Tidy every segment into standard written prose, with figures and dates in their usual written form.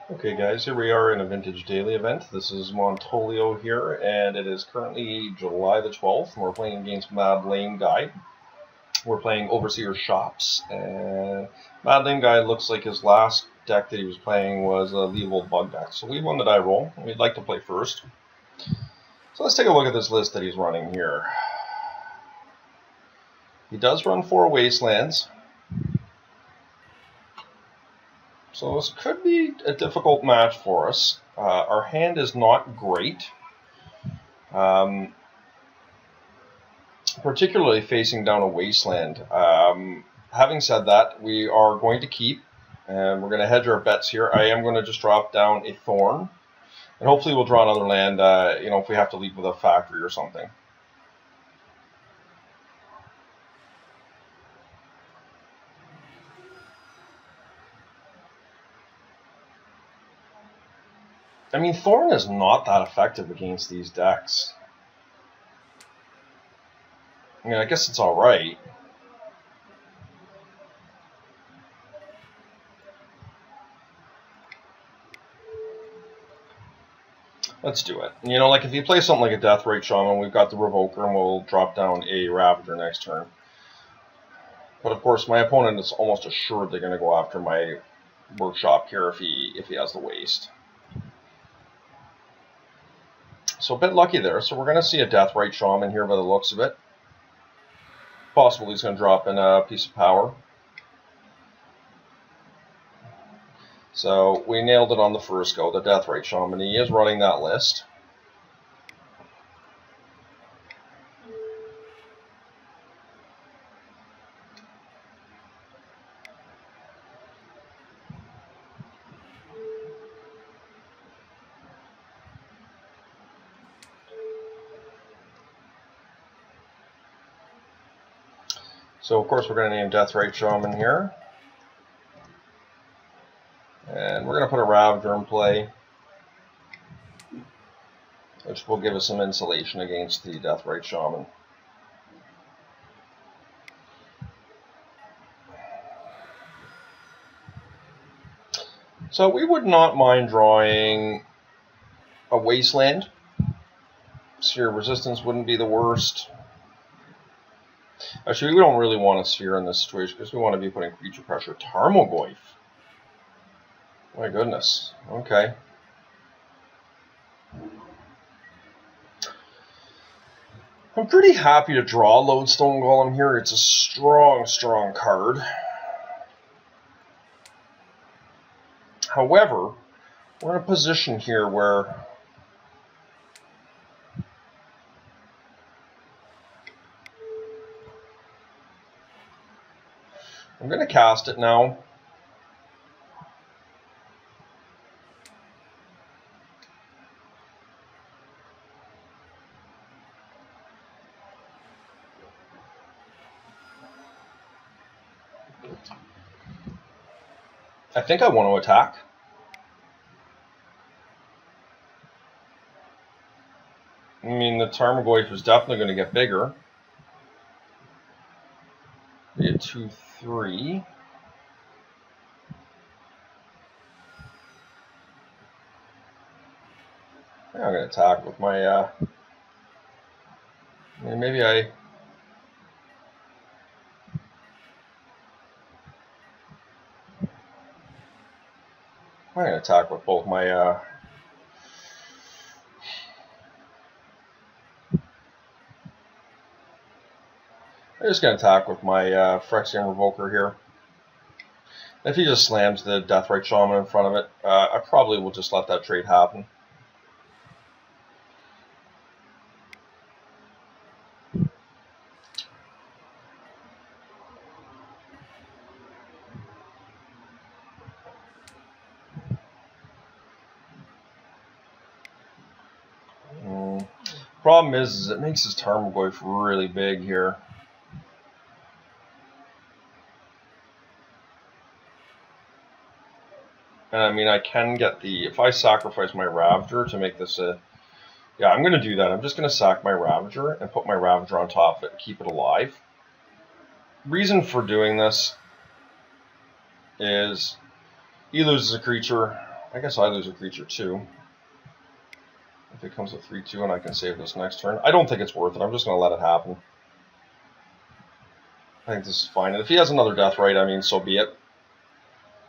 Okay guys, here we are in a Vintage Daily event. This is Montolio here, and it is currently July the 12th, and we're playing against madlameguy. We're playing Overseer Shops, and madlameguy looks like his last deck that he was playing was a Leavold Bug deck. So we won the die roll, and we'd like to play first. So let's take a look at this list that he's running here. He does run 4 Wastelands. So this could be a difficult match for us. Our hand is not great, particularly facing down a Wasteland. Having said that, we are going to keep, and we're going to hedge our bets here. I am going to just drop down a Thorn, and hopefully we'll draw another land, if we have to leave with a factory or something. I mean, Thorn is not that effective against these decks. I mean, I guess it's alright. Let's do it. You know, like if you play something like a Deathrite Shaman, we've got the Revoker, and we'll drop down a Ravager next turn. But of course, my opponent is almost assured they're going to go after my Workshop here if he has the waste. So a bit lucky there. So we're going to see a Deathrite Shaman here by the looks of it. Possibly he's going to drop in a piece of power. So we nailed it on the first go, the Deathrite Shaman. He is running that list. So of course we're going to name Deathrite Shaman here. And we're going to put a Ravager in play, which will give us some insulation against the Deathrite Shaman. So we would not mind drawing a Wasteland. Sphere Resistance wouldn't be the worst. Actually, we don't really want a Sphere in this situation because we want to be putting creature pressure. Tarmogoyf. My goodness. Okay. I'm pretty happy to draw Lodestone Golem here. It's a strong, strong card. However, we're in a position here where I'm going to cast it now. I think I want to attack. I mean, the Tarmogoyf is definitely going to get bigger. Be a 2/3. I'm going to attack with my, maybe I'm going to attack with both my, I'm just going to attack with my Phyrexian Revoker here. If he just slams the Deathrite Shaman in front of it, I probably will just let that trade happen. Problem is it makes his Tarmogoyf really big here. And I mean, I can get the, if I sacrifice my Ravager to make this a, yeah, I'm going to do that. I'm just going to sack my Ravager and put my Ravager on top of it and keep it alive. Reason for doing this is he loses a creature, I guess I lose a creature too. If it comes to 3/2 and I can save this next turn. I don't think it's worth it. I'm just going to let it happen. I think this is fine. And if he has another death right, I mean, so be it.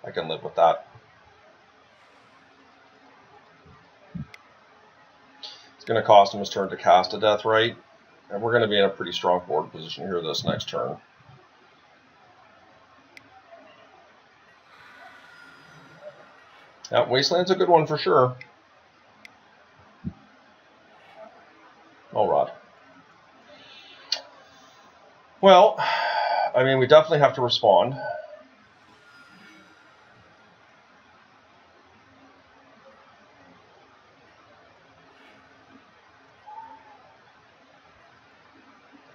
I can live with that. It's going to cost him his turn to cast a death right. And we're going to be in a pretty strong board position here this next turn. Yeah, Wasteland's a good one for sure. All right. Well, I mean, we definitely have to respond.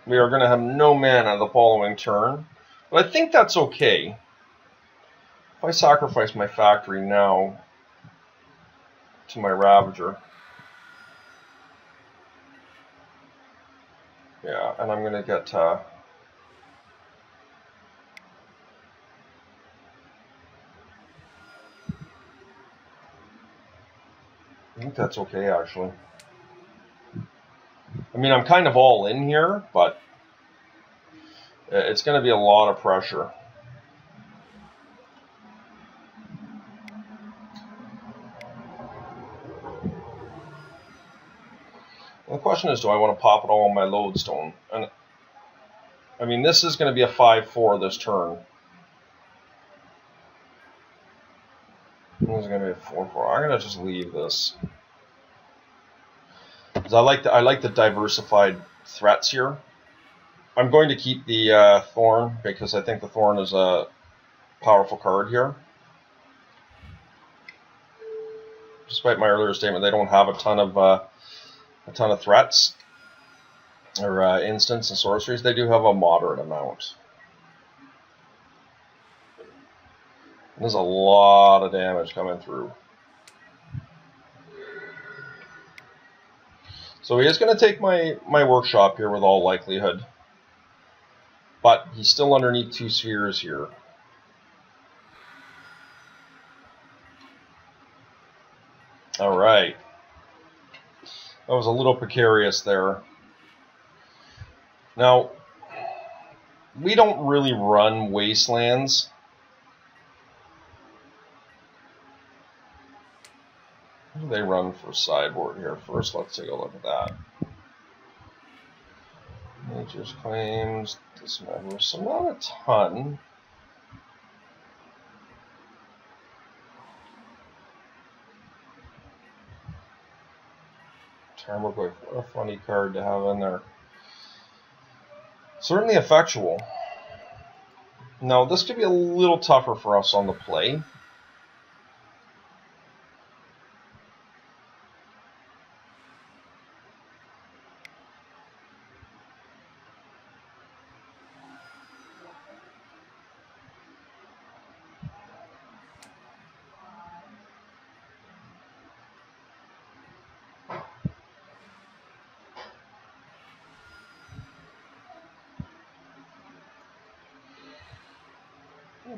We are going to have no mana the following turn. But I think that's okay. If I sacrifice my factory now to my Ravager. Yeah, and I'm going to get... I think that's okay, actually. I mean, I'm kind of all in here, but it's going to be a lot of pressure. The question is, do I want to pop it all on my lodestone? And I mean, this is going to be a 5/4 this turn. This is going to be a 4/4. I'm going to just leave this. Because I like the diversified threats here. I'm going to keep the Thorn, because I think the Thorn is a powerful card here. Despite my earlier statement, they don't have a ton of threats or instants and sorceries. They do have a moderate amount. And there's a lot of damage coming through. So he is going to take my workshop here with all likelihood. But he's still underneath 2 spheres here. All right. That was a little precarious there. Now, we don't really run Wastelands. What do they run for sideboard here? First, let's take a look at that. Nature's Claims, Dismember, so not a ton. Madlameguy, what a funny card to have in there. Certainly effectual. Now, this could be a little tougher for us on the play.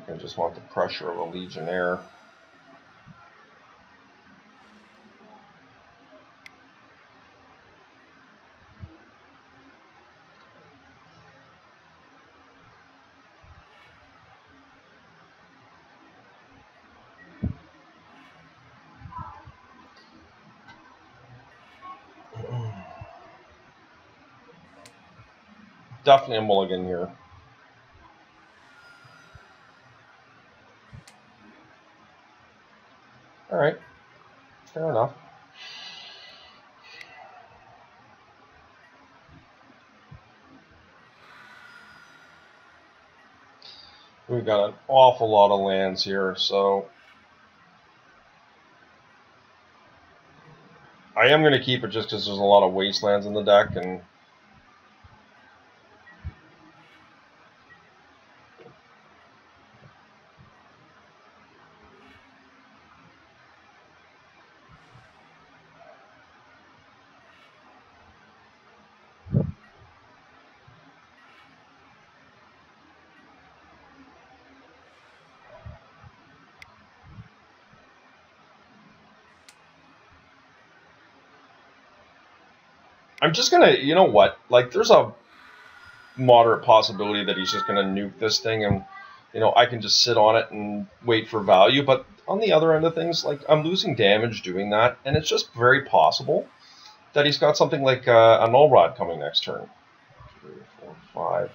I just want the pressure of a Legionnaire. Definitely a mulligan here. All right, fair enough. We've got an awful lot of lands here, so I am going to keep it just because there's a lot of wastelands in the deck, and I'm just gonna, you know what? Like, there's a moderate possibility that he's just gonna nuke this thing, and I can just sit on it and wait for value. But on the other end of things, like, I'm losing damage doing that, and it's just very possible that he's got something like a null rod coming next turn. 3, 4, 5.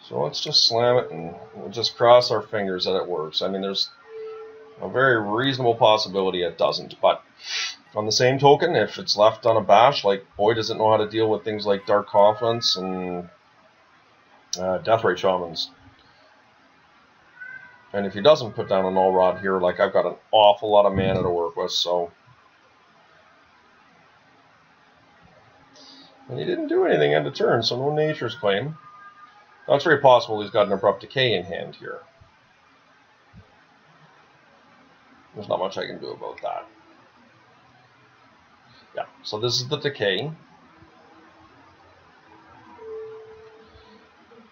So let's just slam it, and we'll just cross our fingers that it works. I mean, there's a very reasonable possibility it doesn't, but on the same token, if it's left unabashed, like, boy doesn't know how to deal with things like Dark Confidence and Deathrite Shamans. And if he doesn't put down a null rod here, like, I've got an awful lot of mana to work with, so. And he didn't do anything end of turn, so no Nature's Claim. Now, it's very possible he's got an Abrupt Decay in hand here. There's not much I can do about that. Yeah, so this is the Decay.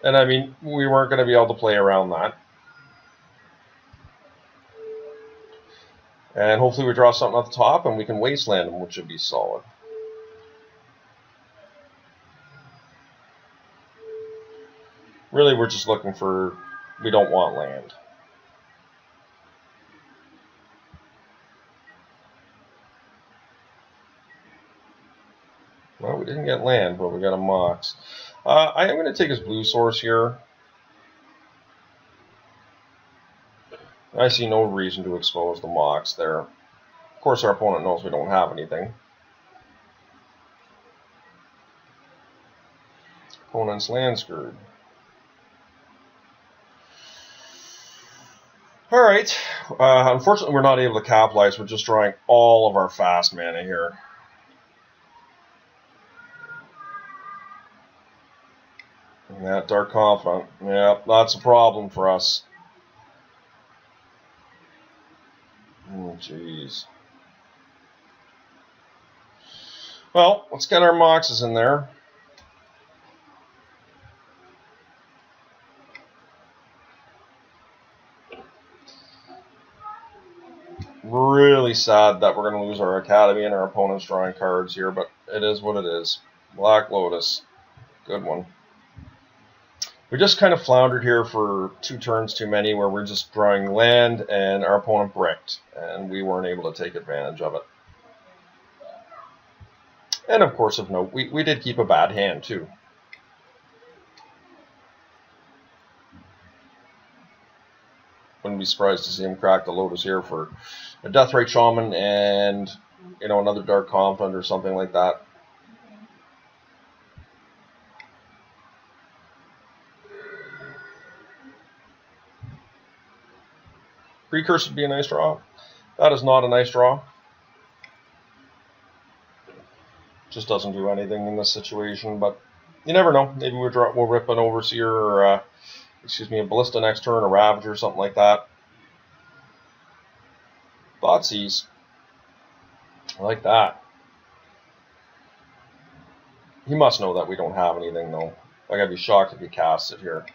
And I mean, we weren't going to be able to play around that. And hopefully we draw something at the top and we can Wasteland him, which should be solid. Really, we're just looking for, we don't want land. Well, we didn't get land, but we got a Mox. I am going to take his blue source here. I see no reason to expose the Mox there. Of course, our opponent knows we don't have anything. Opponent's land screwed. Alright, unfortunately we're not able to capitalize. We're just drawing all of our fast mana here. And that Dark Confidant, yeah, that's a problem for us. Oh, jeez. Well, let's get our Moxes in there. Really sad that we're going to lose our Academy and our opponent's drawing cards here, but it is what it is. Black Lotus. Good one. We just kind of floundered here for 2 turns too many, where we're just drawing land and our opponent bricked, and we weren't able to take advantage of it. And of course, of note, we did keep a bad hand too. Wouldn't be surprised to see him crack the Lotus here for a Deathrite Shaman and, another Dark Confidant or something like that. Precurse would be a nice draw. That is not a nice draw. Just doesn't do anything in this situation, but you never know. Maybe we'll rip an Overseer or a Ballista next turn, a Ravager, or something like that. Thoughtseize. I like that. He must know that we don't have anything, though. Like, I'd be shocked if he casts it here.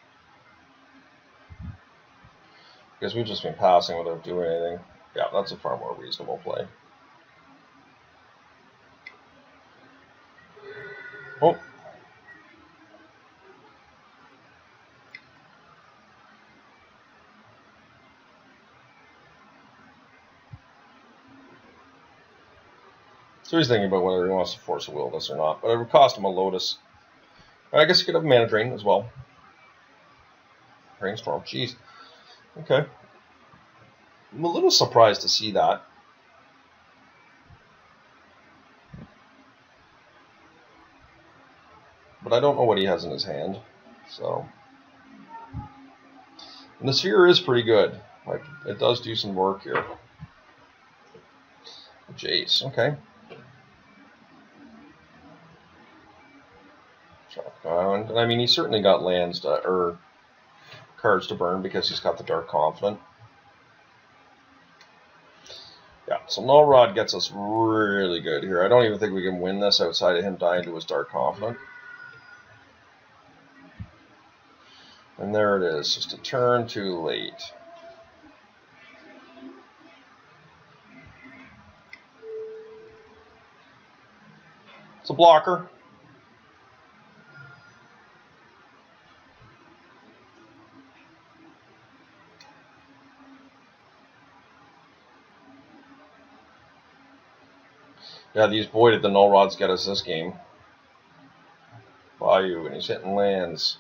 Because we've just been passing without doing anything. Yeah, that's a far more reasonable play. Oh. So he's thinking about whether he wants to Force of Will this or not. But it would cost him a Lotus. I guess he could have Mana Drain as well. Brainstorm, jeez. Okay. I'm a little surprised to see that. But I don't know what he has in his hand. So. And the Sphere is pretty good. Like, it does do some work here. Jace, okay. And I mean, he's certainly got lands to, or cards to burn because he's got the Dark Confidant. Yeah, so Null Rod gets us really good here. I don't even think we can win this outside of him dying to his Dark Confidant. And there it is, just a turn too late. It's a blocker. Yeah, these Boyd at the null rods get us this game. Bayou, and he's hitting lands.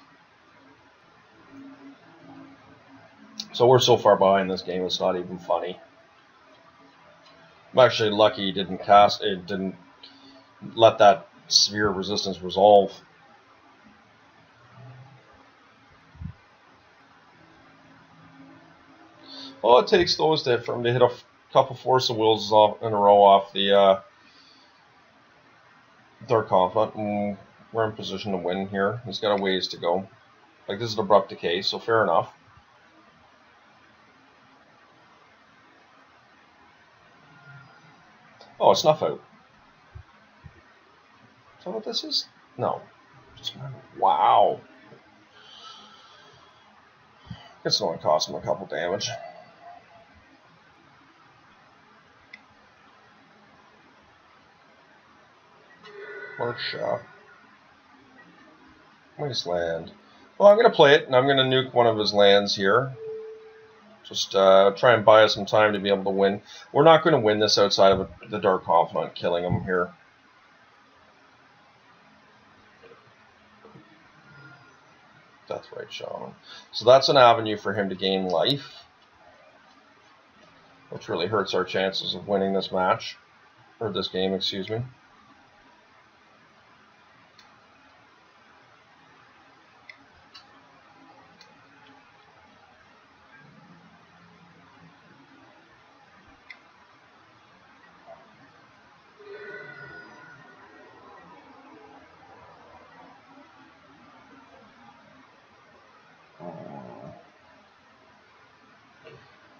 So we're so far behind this game, it's not even funny. I'm actually lucky he didn't cast it, didn't let that sphere of resistance resolve. All it takes though is for him to hit a couple Force of Wills in a row off the Dark Confidant, and we're in position to win here. He's got a ways to go. Like, this is an abrupt decay, so fair enough. Oh, Snuff Out. Is that what this is? No. Just, wow. It's only cost him a couple damage. Workshop. Wasteland. Well, I'm going to play it, and I'm going to nuke one of his lands here. Just try and buy us some time to be able to win. We're not going to win this outside of the Dark Confidant killing him here. Deathrite Shaman. So that's an avenue for him to gain life, which really hurts our chances of winning this match, or this game, excuse me.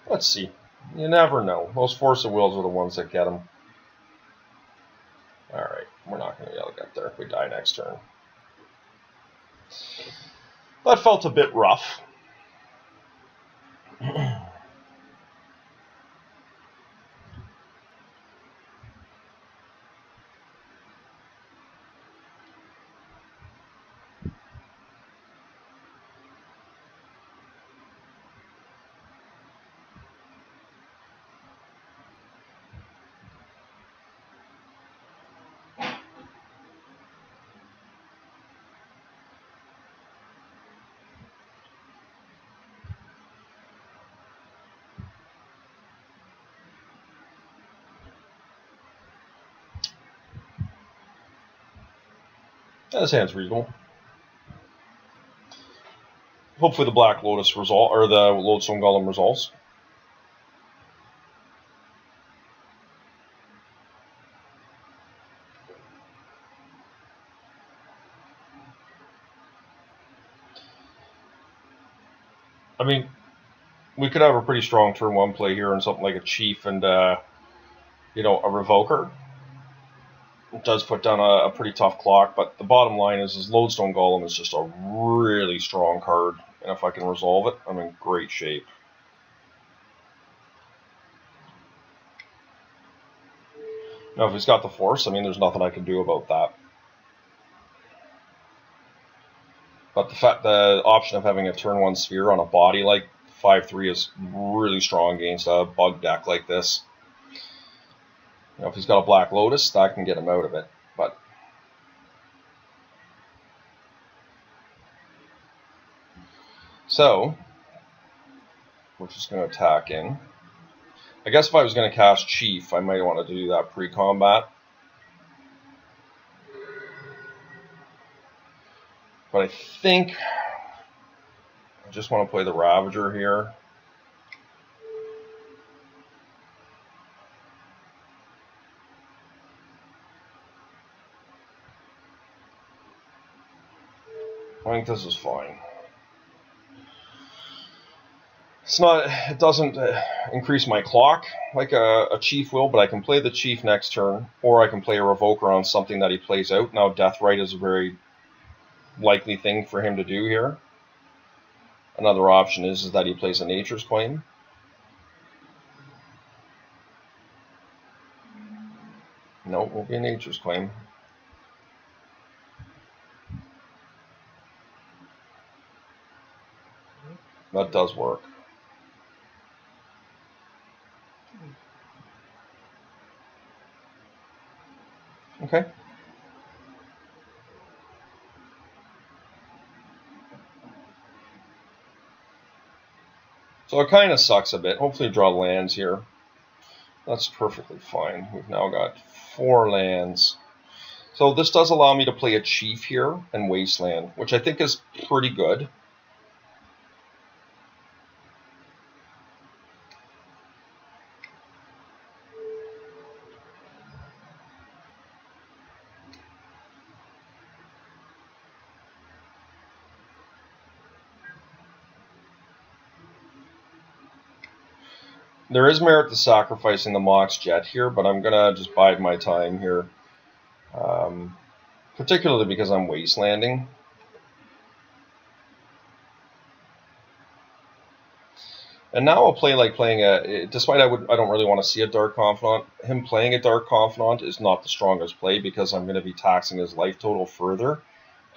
Let's see. You never know. Those Force of Wills are the ones that get them. Alright, we're not going to be able to get there if we die next turn. That felt a bit rough. That sounds reasonable. Hopefully the Black Lotus result, or the Lodestone Golem resolves. I mean, we could have a pretty strong turn one play here and something like a Chief and, you know, a Revoker. It does put down a pretty tough clock, but the bottom line is Lodestone Golem is just a really strong card, and if I can resolve it, I'm in great shape. Now, if he's got the Force, I mean, there's nothing I can do about that. But the option of having a turn one sphere on a body like 5/3 is really strong against a bug deck like this. You know, if he's got a Black Lotus, that can get him out of it. But so we're just going to attack in. I guess if I was going to cast Chief, I might want to do that pre-combat. But I think I just want to play the Ravager here. I think this is fine. It's not. It doesn't increase my clock like a Chief will, but I can play the Chief next turn, or I can play a Revoker on something that he plays out. Now, Deathrite is a very likely thing for him to do here. Another option is that he plays a nature's claim. No, it won't be a nature's claim. That does work. Okay. So it kind of sucks a bit. Hopefully draw lands here. That's perfectly fine. We've now got 4 lands. So this does allow me to play a chief here and wasteland, which I think is pretty good. There is merit to sacrificing the Mox Jet here, but I'm going to just bide my time here. Particularly because I'm wastelanding. And now I'll play like playing a, despite I don't really want to see a Dark Confidant, him playing a Dark Confidant is not the strongest play because I'm going to be taxing his life total further,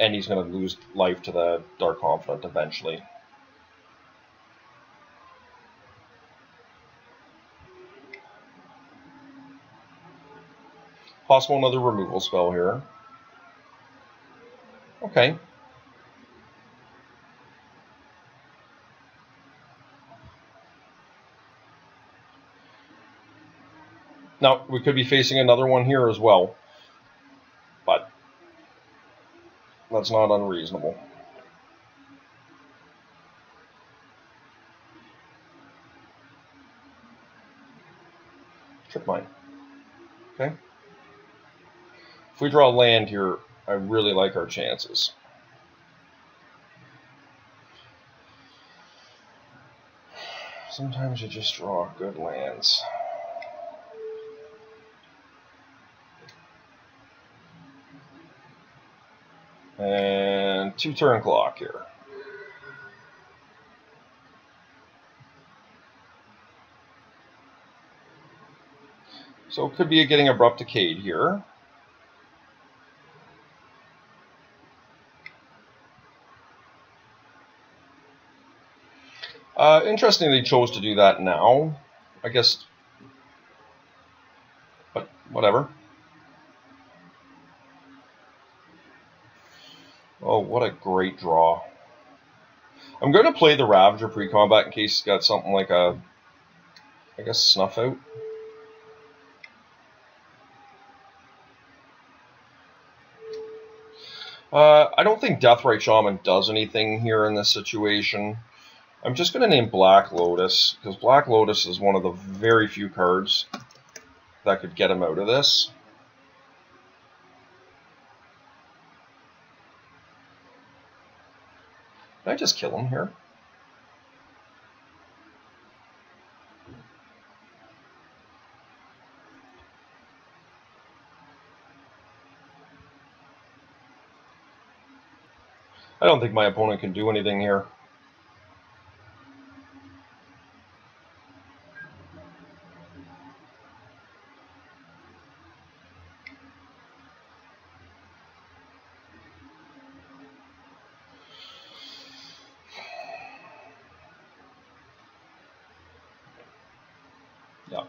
and he's going to lose life to the Dark Confidant eventually. Possible another removal spell here. Okay. Now, we could be facing another one here as well, but that's not unreasonable. Trip mine. Okay. If we draw land here, I really like our chances. Sometimes you just draw good lands. And 2 turn clock here. So it could be getting Abrupt Decayed here. Interestingly, they chose to do that now. I guess, but whatever. Oh, what a great draw. I'm going to play the Ravager pre-combat in case he's got something like a, I guess, Snuff Out. I don't think Deathrite Shaman does anything here in this situation. I'm just going to name Black Lotus, because Black Lotus is one of the very few cards that could get him out of this. Did I just kill him here? I don't think my opponent can do anything here. Yeah.